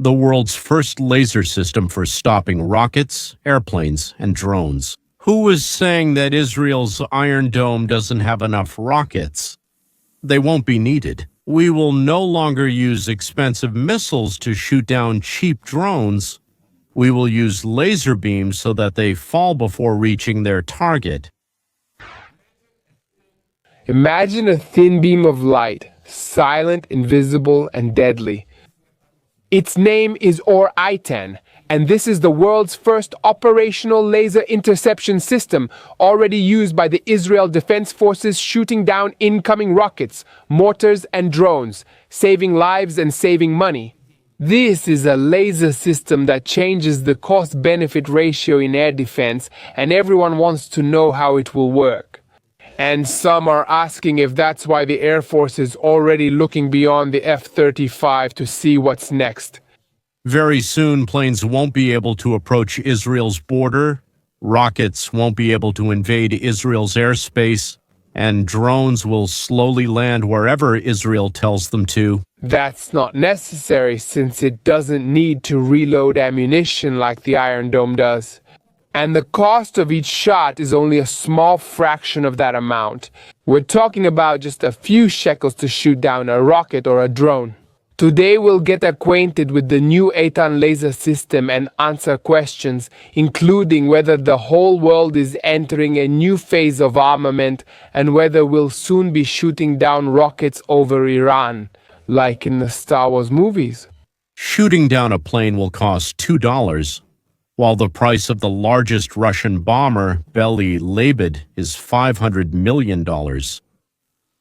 the world's first laser system for stopping rockets, airplanes, and drones. Who was saying that Israel's Iron Dome doesn't have enough rockets? They won't be needed. We will no longer use expensive missiles to shoot down cheap drones. We will use laser beams so that they fall before reaching their target. Imagine a thin beam of light, silent, invisible, and deadly. Its name is Or-10, and this is the world's first operational laser interception system, already used by the Israel Defense Forces, shooting down incoming rockets, mortars, and drones, saving lives and saving money. This is a laser system that changes the cost-benefit ratio in air defense, and everyone wants to know how it will work. And some are asking if that's why the Air Force is already looking beyond the F-35 to see what's next. Very soon, planes won't be able to approach Israel's border, rockets won't be able to invade Israel's airspace, and drones will slowly land wherever Israel tells them to. That's not necessary since it doesn't need to reload ammunition like the Iron Dome does. And the cost of each shot is only a small fraction of that amount. We're talking about just a few shekels to shoot down a rocket or a drone. Today we'll get acquainted with the new Eitan laser system and answer questions, including whether the whole world is entering a new phase of armament and whether we'll soon be shooting down rockets over Iran, like in the Star Wars movies. Shooting down a plane will cost $2, while the price of the largest Russian bomber, Bely Lebed, is $500 million.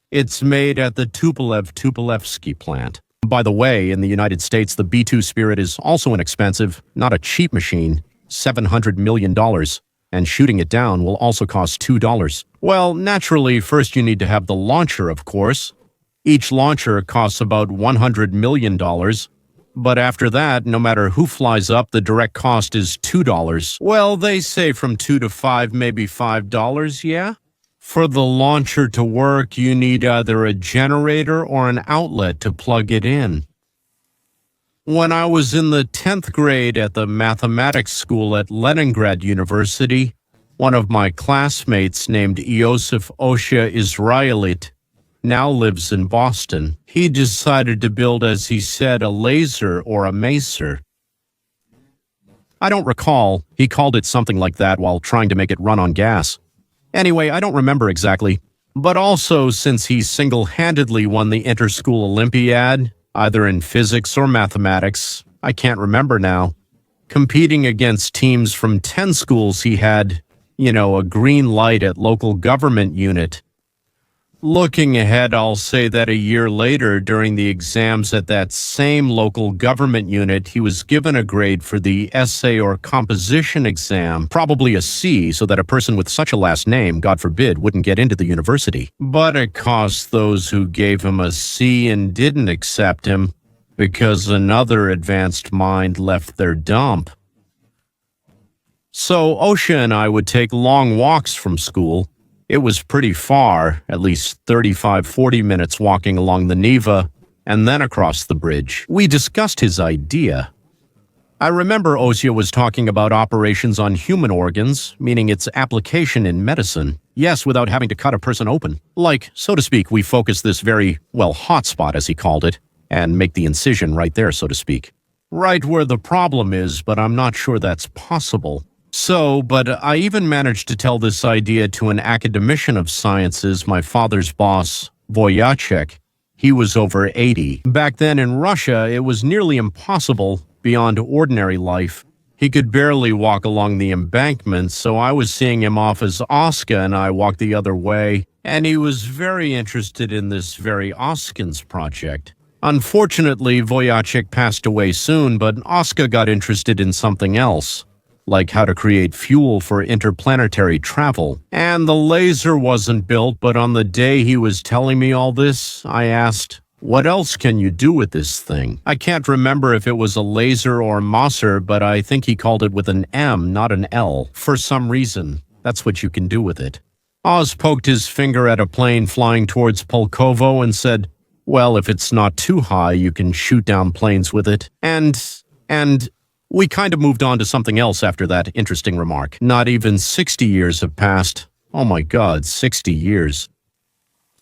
It's made at the Tupolev-Tupolevsky plant. By the way, in the United States, the B-2 Spirit is also inexpensive, not a cheap machine, $700 million, and shooting it down will also cost $2. Well, naturally, first you need to have the launcher, of course. Each launcher costs about $100 million, but after that, no matter who flies up, the direct cost is $2. Well, they say from $2 to $5, maybe $5, yeah? For the launcher to work, you need either a generator or an outlet to plug it in. When I was in the 10th grade at the mathematics school at Leningrad University, one of my classmates named Iosif Osha Israelit now lives in Boston. He decided to build, as he said, a laser or a macer. I don't recall. He called it something like that while trying to make it run on gas. Anyway, I don't remember exactly. But also, since he single-handedly won the Interschool Olympiad, either in physics or mathematics, I can't remember now, competing against teams from 10 schools, he had, a green light at local government unit. Looking ahead, I'll say that a year later, during the exams at that same local government unit, he was given a grade for the essay or composition exam, probably a C, so that a person with such a last name, God forbid, wouldn't get into the university. But it cost those who gave him a C and didn't accept him, because another advanced mind left their dump. So Osha and I would take long walks from school. It was pretty far, at least 35-40 minutes walking along the Neva, and then across the bridge. We discussed his idea. I remember Osha was talking about operations on human organs, meaning its application in medicine. Yes, without having to cut a person open. Like, so to speak, we focus this very, hot spot, as he called it, and make the incision right there, so to speak. Right where the problem is, but I'm not sure that's possible. But I even managed to tell this idea to an academician of sciences, my father's boss, Voyachek. He was over 80. Back then in Russia, it was nearly impossible beyond ordinary life. He could barely walk along the embankment, so I was seeing him off as Oska and I walked the other way, and he was very interested in this very Oskins project. Unfortunately, Voyachek passed away soon, but Oska got interested in something else, like how to create fuel for interplanetary travel. And the laser wasn't built, but on the day he was telling me all this, I asked, what else can you do with this thing? I can't remember if it was a laser or maser, but I think he called it with an M, not an L. For some reason, that's what you can do with it. Oz poked his finger at a plane flying towards Pulkovo and said, well, if it's not too high, you can shoot down planes with it. And And we kind of moved on to something else after that interesting remark. Not even 60 years have passed. Oh my God, 60 years.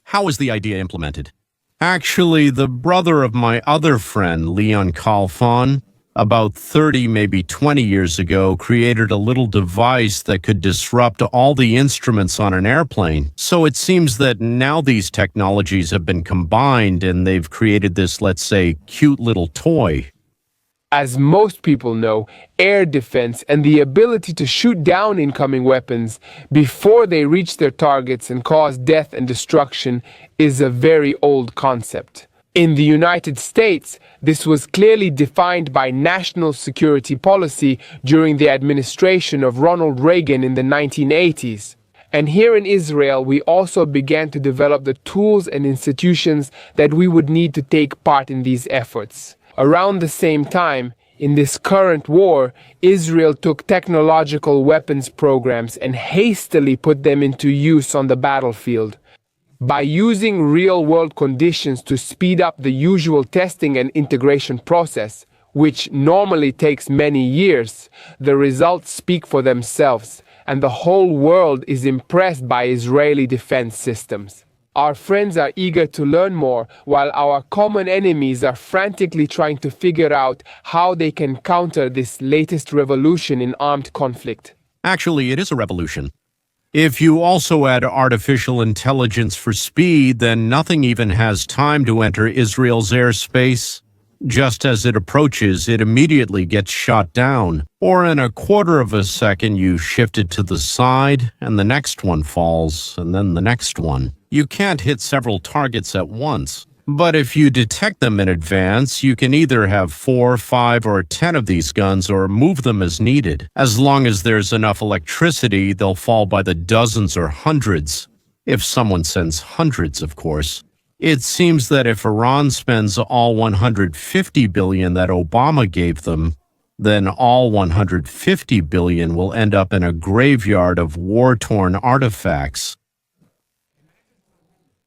How is the idea implemented? Actually, the brother of my other friend, Leon Kalfon, about 30, maybe 20 years ago, created a little device that could disrupt all the instruments on an airplane. So it seems that now these technologies have been combined and they've created this, let's say, cute little toy. As most people know, air defense and the ability to shoot down incoming weapons before they reach their targets and cause death and destruction is a very old concept. In the United States, this was clearly defined by national security policy during the administration of Ronald Reagan in the 1980s. And here in Israel, we also began to develop the tools and institutions that we would need to take part in these efforts. Around the same time, in this current war, Israel took technological weapons programs and hastily put them into use on the battlefield. By using real-world conditions to speed up the usual testing and integration process, which normally takes many years, the results speak for themselves, and the whole world is impressed by Israeli defense systems. Our friends are eager to learn more, while our common enemies are frantically trying to figure out how they can counter this latest revolution in armed conflict. Actually, it is a revolution. If you also add artificial intelligence for speed, then nothing even has time to enter Israel's airspace. Just as it approaches, it immediately gets shot down. Or in a quarter of a second, you shift it to the side, and the next one falls, and then the next one. You can't hit several targets at once. But if you detect them in advance, you can either have 4, 5, or 10 of these guns or move them as needed. As long as there's enough electricity, they'll fall by the dozens or hundreds. If someone sends hundreds, of course. It seems that if Iran spends all $150 billion that Obama gave them, then all $150 billion will end up in a graveyard of war-torn artifacts.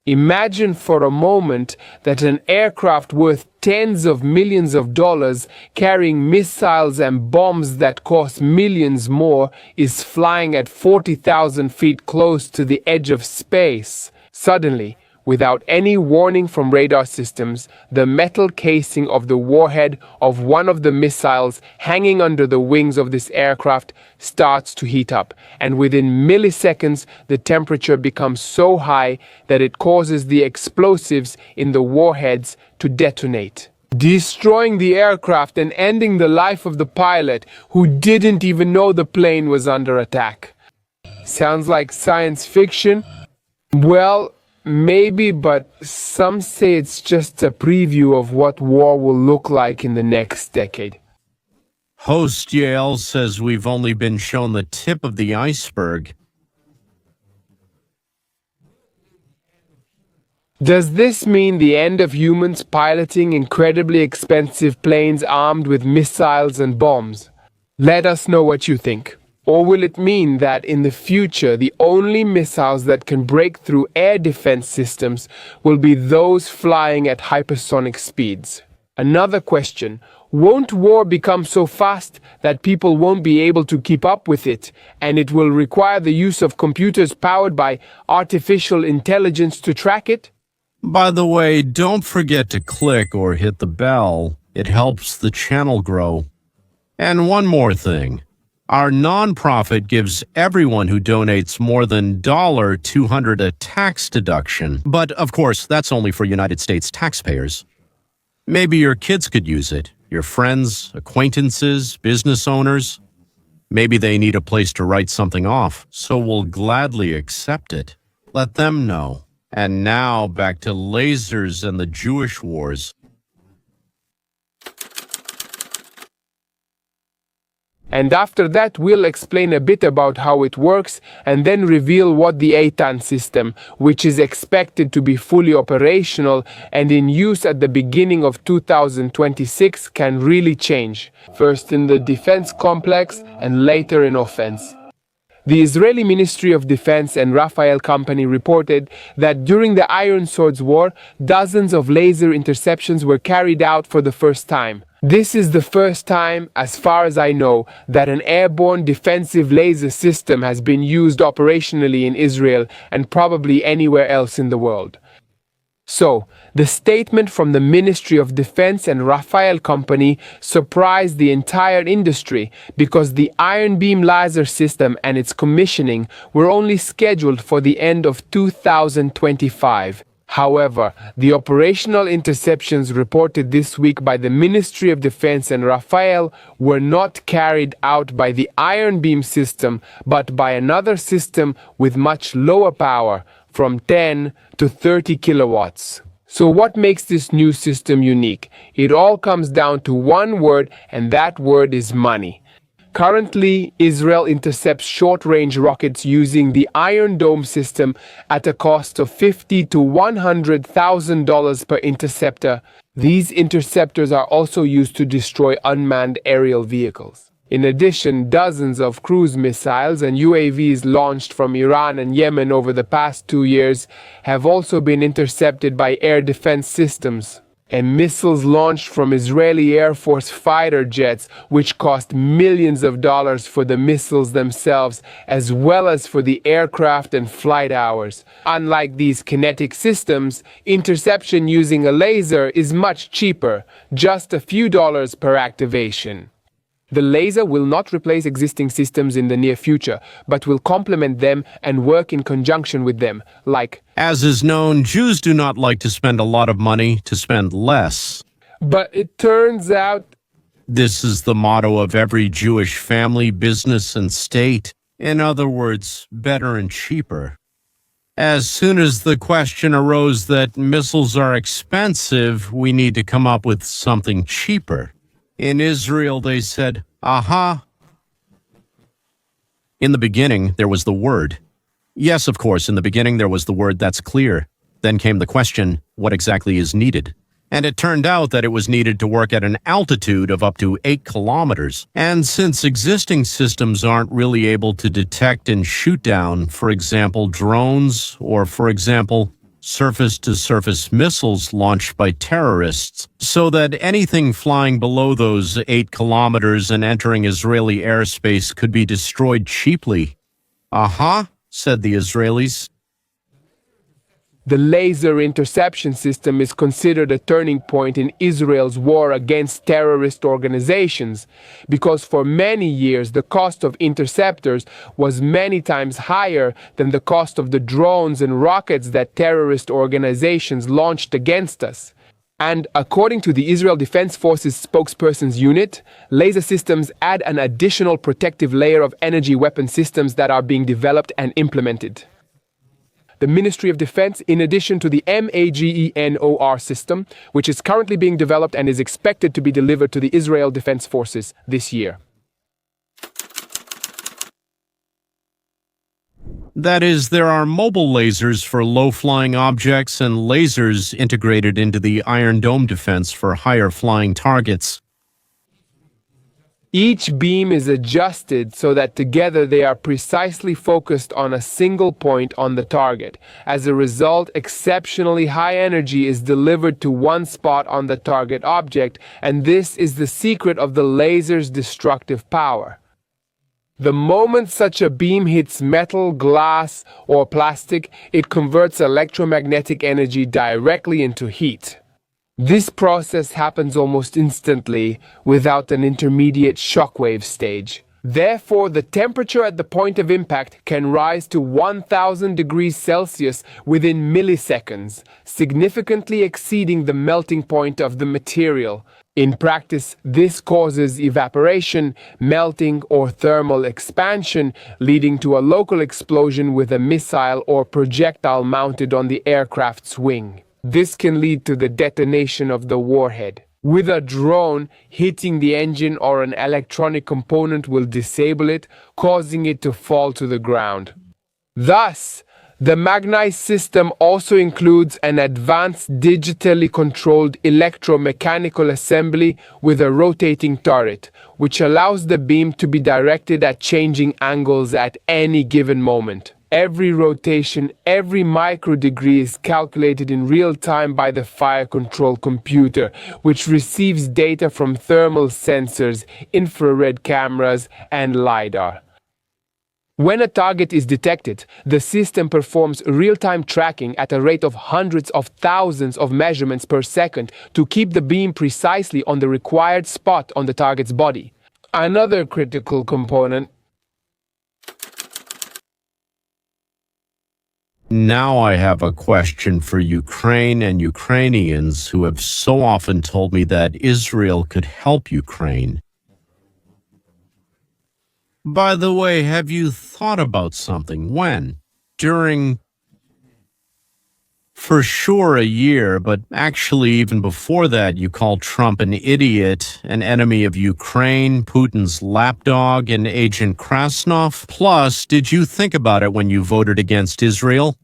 Imagine for a moment that an aircraft worth tens of millions of dollars carrying missiles and bombs that cost millions more is flying at 40,000 feet close to the edge of space. Suddenly, without any warning from radar systems, the metal casing of the warhead of one of the missiles hanging under the wings of this aircraft starts to heat up, and within milliseconds the temperature becomes so high that it causes the explosives in the warheads to detonate, destroying the aircraft and ending the life of the pilot, who didn't even know the plane was under attack. Sounds like science fiction? Well, maybe, but some say it's just a preview of what war will look like in the next decade. Host Yale says we've only been shown the tip of the iceberg. Does this mean the end of humans piloting incredibly expensive planes armed with missiles and bombs? Let us know what you think. Or will it mean that in the future the only missiles that can break through air defense systems will be those flying at hypersonic speeds? Another question, won't war become so fast that people won't be able to keep up with it, and it will require the use of computers powered by artificial intelligence to track it? By the way, don't forget to click or hit the bell. It helps the channel grow. And one more thing. Our nonprofit gives everyone who donates more than $200 a tax deduction. But, of course, that's only for United States taxpayers. Maybe your kids could use it, your friends, acquaintances, business owners. Maybe they need a place to write something off, so we'll gladly accept it. Let them know. And now, back to lasers and the Jewish wars. And after that, we'll explain a bit about how it works and then reveal what the Eitan system, which is expected to be fully operational and in use at the beginning of 2026, can really change, first in the defense complex and later in offense. The Israeli Ministry of Defense and Rafael Company reported that during the Iron Swords War, dozens of laser interceptions were carried out for the first time. This is the first time, as far as I know, that an airborne defensive laser system has been used operationally in Israel and probably anywhere else in the world. So, the statement from the Ministry of Defense and Rafael Company surprised the entire industry because the Iron Beam laser system and its commissioning were only scheduled for the end of 2025. However, the operational interceptions reported this week by the Ministry of Defense and Rafael were not carried out by the Iron Beam system, but by another system with much lower power, from 10 to 30 kilowatts. So what makes this new system unique? It all comes down to one word, and that word is money. Currently, Israel intercepts short-range rockets using the Iron Dome system at a cost of $50,000 to $100,000 per interceptor. These interceptors are also used to destroy unmanned aerial vehicles. In addition, dozens of cruise missiles and UAVs launched from Iran and Yemen over the past 2 years have also been intercepted by air defense systems. And missiles launched from Israeli Air Force fighter jets, which cost millions of dollars for the missiles themselves, as well as for the aircraft and flight hours. Unlike these kinetic systems, interception using a laser is much cheaper, just a few dollars per activation. The laser will not replace existing systems in the near future, but will complement them and work in conjunction with them, like... As is known, Jews do not like to spend a lot of money to spend less. But it turns out... This is the motto of every Jewish family, business, and state. In other words, better and cheaper. As soon as the question arose that missiles are expensive, we need to come up with something cheaper. In Israel, they said, aha. In the beginning, there was the word. Yes, of course, in the beginning, there was the word, that's clear. Then came the question, what exactly is needed? And it turned out that it was needed to work at an altitude of up to 8 kilometers. And since existing systems aren't really able to detect and shoot down, for example, drones, or for example, surface-to-surface missiles launched by terrorists, so that anything flying below those 8 kilometers and entering Israeli airspace could be destroyed cheaply. Aha, said the Israelis. The laser interception system is considered a turning point in Israel's war against terrorist organizations, because for many years the cost of interceptors was many times higher than the cost of the drones and rockets that terrorist organizations launched against us. And according to the Israel Defense Forces spokesperson's unit, laser systems add an additional protective layer of energy weapon systems that are being developed and implemented. The Ministry of Defense, in addition to the MAGENOR system, which is currently being developed and is expected to be delivered to the Israel Defense Forces this year. That is, there are mobile lasers for low-flying objects and lasers integrated into the Iron Dome defense for higher-flying targets. Each beam is adjusted so that together they are precisely focused on a single point on the target. As a result, exceptionally high energy is delivered to one spot on the target object, and this is the secret of the laser's destructive power. The moment such a beam hits metal, glass, or plastic, it converts electromagnetic energy directly into heat. This process happens almost instantly, without an intermediate shockwave stage. Therefore, the temperature at the point of impact can rise to 1000 degrees Celsius within milliseconds, significantly exceeding the melting point of the material. In practice, this causes evaporation, melting, or thermal expansion, leading to a local explosion with a missile or projectile mounted on the aircraft's wing. This can lead to the detonation of the warhead. With a drone, hitting the engine or an electronic component will disable it, causing it to fall to the ground. Thus, the Magnite system also includes an advanced digitally controlled electromechanical assembly with a rotating turret, which allows the beam to be directed at changing angles at any given moment. Every rotation, every microdegree is calculated in real time by the fire control computer, which receives data from thermal sensors, infrared cameras, and LiDAR. When a target is detected, the system performs real-time tracking at a rate of hundreds of thousands of measurements per second to keep the beam precisely on the required spot on the target's body. Another critical component. Now I have a question for Ukraine and Ukrainians who have so often told me that Israel could help Ukraine. By the way, have you thought about something? When? During, for sure, a year, but actually even before that, you called Trump an idiot, an enemy of Ukraine, Putin's lapdog, and Agent Krasnov. Plus, did you think about it when you voted against Israel?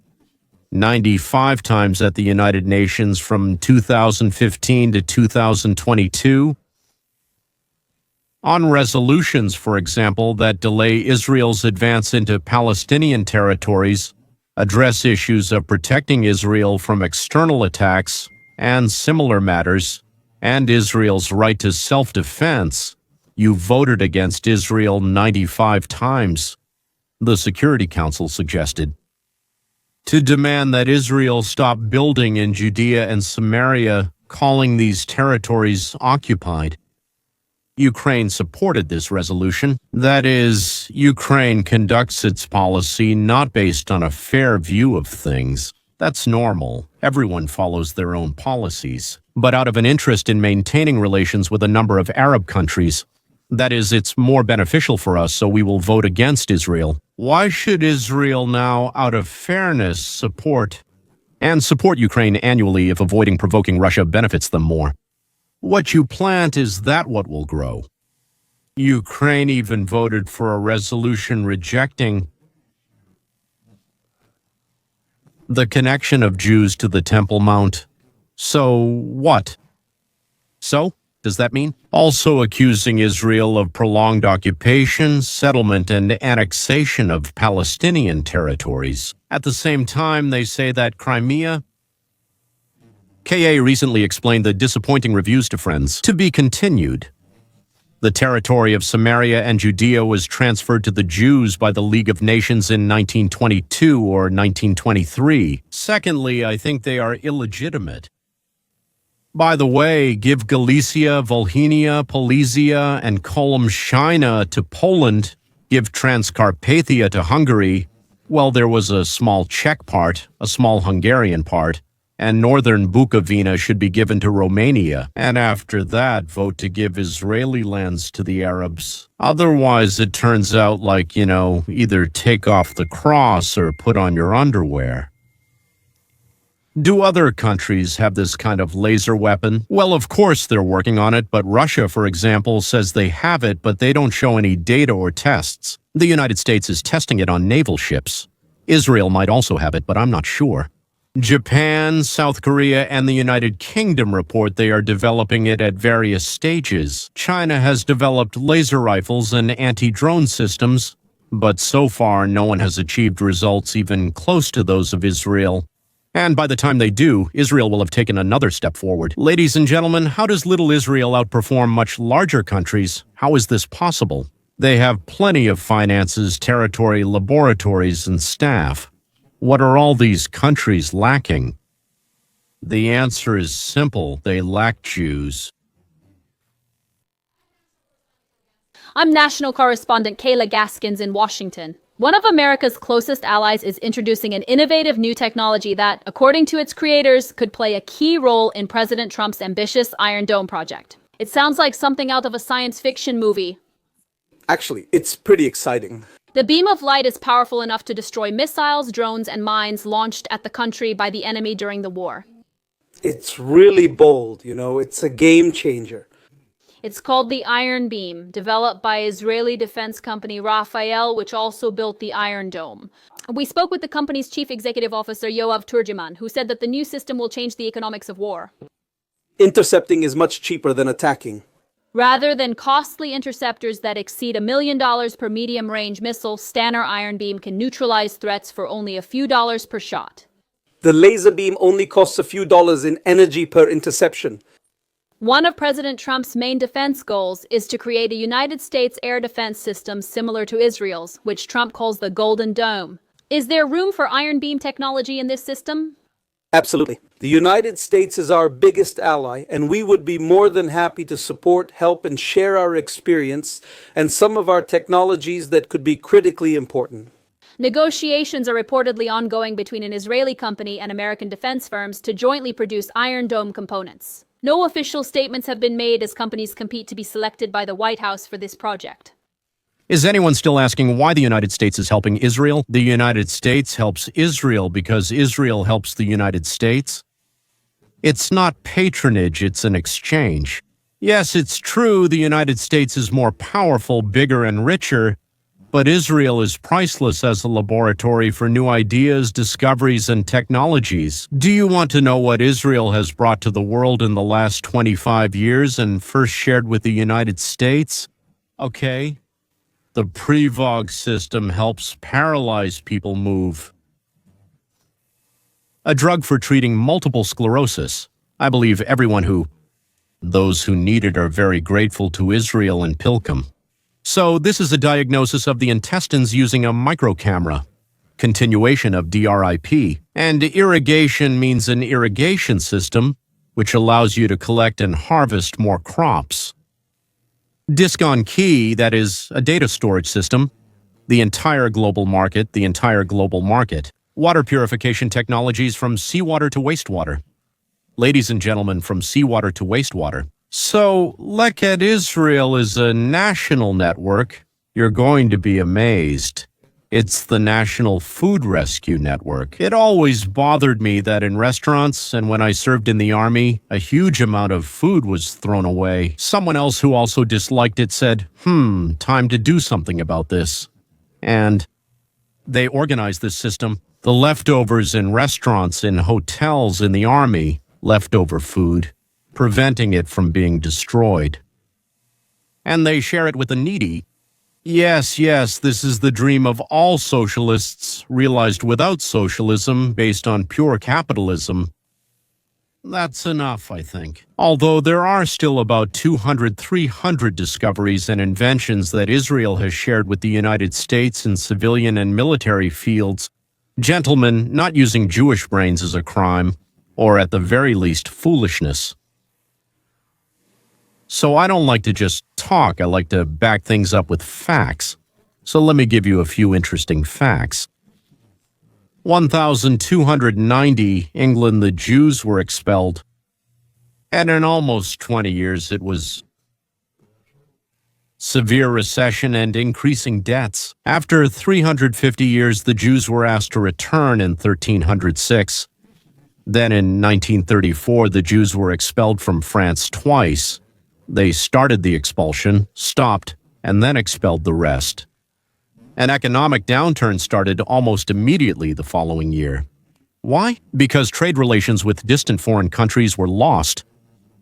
95 times at the United Nations from 2015 to 2022. On resolutions, for example, that delay Israel's advance into Palestinian territories, address issues of protecting Israel from external attacks and similar matters, and Israel's right to self-defense, you voted against Israel 95 times, the Security Council suggested. To demand that Israel stop building in Judea and Samaria, calling these territories occupied. Ukraine supported this resolution. That is, Ukraine conducts its policy not based on a fair view of things. That's normal. Everyone follows their own policies. But out of an interest in maintaining relations with a number of Arab countries. That is, it's more beneficial for us, so we will vote against Israel. Why should Israel now, out of fairness, support Ukraine annually if avoiding provoking Russia benefits them more? What you plant, is that what will grow? Ukraine even voted for a resolution rejecting the connection of Jews to the Temple Mount. So what? So, does that mean? Also accusing Israel of prolonged occupation, settlement, and annexation of Palestinian territories. At the same time, they say that Crimea. KA recently explained the disappointing reviews to friends. To be continued. The territory of Samaria and Judea was transferred to the Jews by the League of Nations in 1922 or 1923. Secondly, I think they are illegitimate. By the way, give Galicia, Volhynia, Polesia, and Kolomshina to Poland, give Transcarpathia to Hungary. Well, there was a small Czech part, a small Hungarian part, and northern Bukovina should be given to Romania, and after that, vote to give Israeli lands to the Arabs. Otherwise, it turns out like, either take off the cross or put on your underwear. Do other countries have this kind of laser weapon? Well, of course they're working on it, but Russia, for example, says they have it, but they don't show any data or tests. The United States is testing it on naval ships. Israel might also have it, but I'm not sure. Japan, South Korea, and the United Kingdom report they are developing it at various stages. China has developed laser rifles and anti-drone systems, but so far no one has achieved results even close to those of Israel. And by the time they do, Israel will have taken another step forward. Ladies and gentlemen, how does little Israel outperform much larger countries? How is this possible? They have plenty of finances, territory, laboratories, and staff. What are all these countries lacking? The answer is simple. They lack Jews. I'm national correspondent Kayla Gaskins in Washington. One of America's closest allies is introducing an innovative new technology that, according to its creators, could play a key role in President Trump's ambitious Iron Dome project. It sounds like something out of a science fiction movie. Actually, it's pretty exciting. The beam of light is powerful enough to destroy missiles, drones, and mines launched at the country by the enemy during the war. It's really bold, it's a game changer. It's called the Iron Beam, developed by Israeli defense company Rafael, which also built the Iron Dome. We spoke with the company's chief executive officer, Yoav Turgeman, who said that the new system will change the economics of war. Intercepting is much cheaper than attacking. Rather than costly interceptors that exceed $1 million per medium-range missile, Stanner Iron Beam can neutralize threats for only a few dollars per shot. The laser beam only costs a few dollars in energy per interception. One of President Trump's main defense goals is to create a United States air defense system similar to Israel's, which Trump calls the Golden Dome. Is there room for Iron Beam technology in this system? Absolutely. The United States is our biggest ally, and we would be more than happy to support, help, and share our experience and some of our technologies that could be critically important. Negotiations are reportedly ongoing between an Israeli company and American defense firms to jointly produce Iron Dome components. No official statements have been made as companies compete to be selected by the White House for this project. Is anyone still asking why the United States is helping Israel? The United States helps Israel because Israel helps the United States. It's not patronage, it's an exchange. Yes, it's true the United States is more powerful, bigger, and richer, but Israel is priceless as a laboratory for new ideas, discoveries, and technologies. Do you want to know what Israel has brought to the world in the last 25 years and first shared with the United States? Okay. The Prevog system helps paralyze people move. A drug for treating multiple sclerosis. I believe those who need it are very grateful to Israel and Pilcum. So this is a diagnosis of the intestines using a microcamera. Continuation of DRIP. And irrigation means an irrigation system, which allows you to collect and harvest more crops. Disk on Key, that is, a data storage system. The entire global market. Water purification technologies from seawater to wastewater. Ladies and gentlemen, from seawater to wastewater. So, Leket Israel is a national network. You're going to be amazed. It's the National Food Rescue Network. It always bothered me that in restaurants and when I served in the army, a huge amount of food was thrown away. Someone else who also disliked it said, time to do something about this. And they organized this system. The leftovers in restaurants, in hotels, in the army, leftover food, preventing it from being destroyed. And they share it with the needy. Yes, this is the dream of all socialists, realized without socialism, based on pure capitalism. That's enough, I think. Although there are still about 300 discoveries and inventions that Israel has shared with the United States in civilian and military fields. Gentlemen, not using Jewish brains is a crime, or at the very least, foolishness. So I don't like to just talk, I like to back things up with facts. So let me give you a few interesting facts. 1290, England, the Jews were expelled. And in almost 20 years, it was severe recession and increasing debts. After 350 years, the Jews were asked to return in 1306. Then in 1934, the Jews were expelled from France twice. They started the expulsion, stopped, and then expelled the rest. An economic downturn started almost immediately the following year. Why? Because trade relations with distant foreign countries were lost.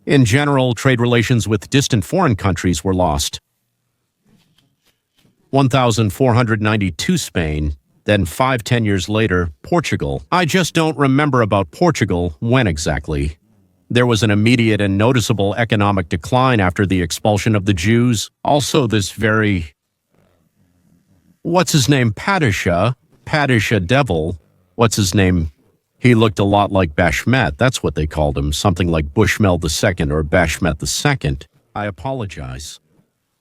In general, trade relations with distant foreign countries were lost. 1492 Spain, then 10 years later, Portugal. I just don't remember about Portugal when exactly. There was an immediate and noticeable economic decline after the expulsion of the Jews. Also this very... Padishah devil. What's his name? He looked a lot like Bashmet. That's what they called him. Something like Bushmel II or Bashmet II. I apologize.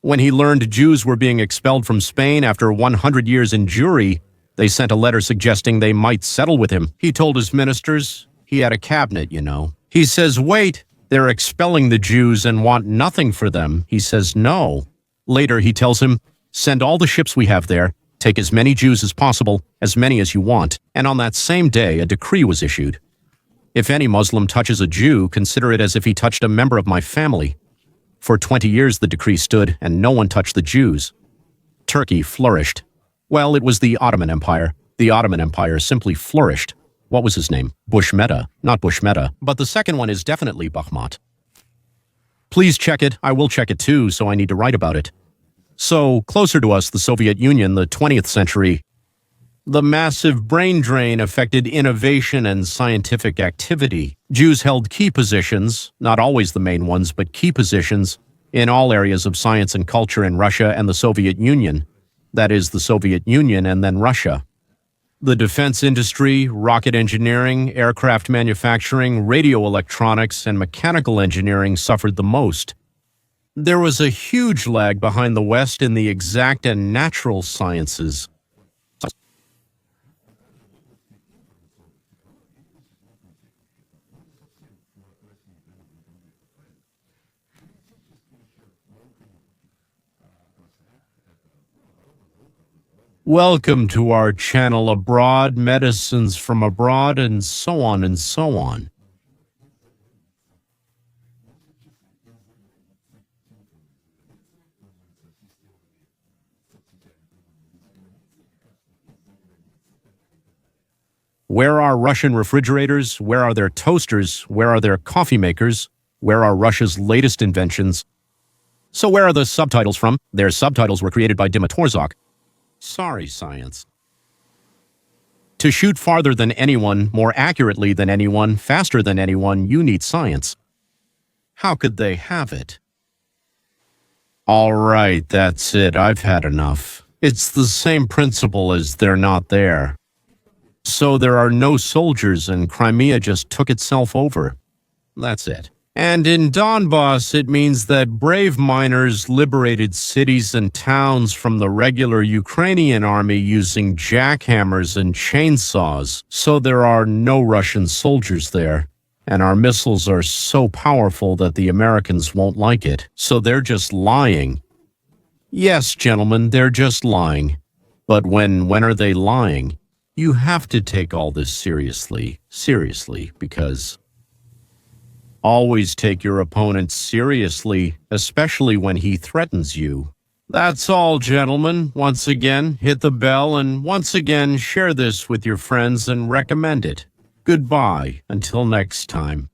When he learned Jews were being expelled from Spain after 100 years in Jewry, they sent a letter suggesting they might settle with him. He told his ministers, he had a cabinet, you know. He says, wait, they're expelling the Jews and want nothing for them. He says, no. Later, he tells him, send all the ships we have there, take as many Jews as possible, as many as you want. And on that same day, a decree was issued. If any Muslim touches a Jew, consider it as if he touched a member of my family. For 20 years the decree stood, and no one touched the Jews. Turkey flourished. Well, it was the Ottoman Empire. The Ottoman Empire simply flourished. What was his name? Bushmeta. Not Bushmeta, but the second one is definitely Bakhmat. Please check it. I will check it too, so I need to write about it. So, closer to us, the Soviet Union, the 20th century. The massive brain drain affected innovation and scientific activity. Jews held key positions, not always the main ones, but key positions, in all areas of science and culture in Russia and the Soviet Union. That is, the Soviet Union and then Russia. The defense industry, rocket engineering, aircraft manufacturing, radio electronics, and mechanical engineering suffered the most. There was a huge lag behind the West in the exact and natural sciences. Welcome to our channel Abroad, Medicines from Abroad, and so on and so on. Where are Russian refrigerators? Where are their toasters? Where are their coffee makers? Where are Russia's latest inventions? So where are the subtitles from? Their subtitles were created by Dimitrorzak. Sorry, science. To shoot farther than anyone, more accurately than anyone, faster than anyone, you need science. How could they have it? All right, that's it. I've had enough. It's the same principle as they're not there. So there are no soldiers and Crimea just took itself over. That's it. And in Donbass, it means that brave miners liberated cities and towns from the regular Ukrainian army using jackhammers and chainsaws, so there are no Russian soldiers there. And our missiles are so powerful that the Americans won't like it, so they're just lying. Yes, gentlemen, they're just lying. But when are they lying? You have to take all this seriously, because... Always take your opponent seriously, especially when he threatens you. That's all, gentlemen. Once again, hit the bell and once again, share this with your friends and recommend it. Goodbye, until next time.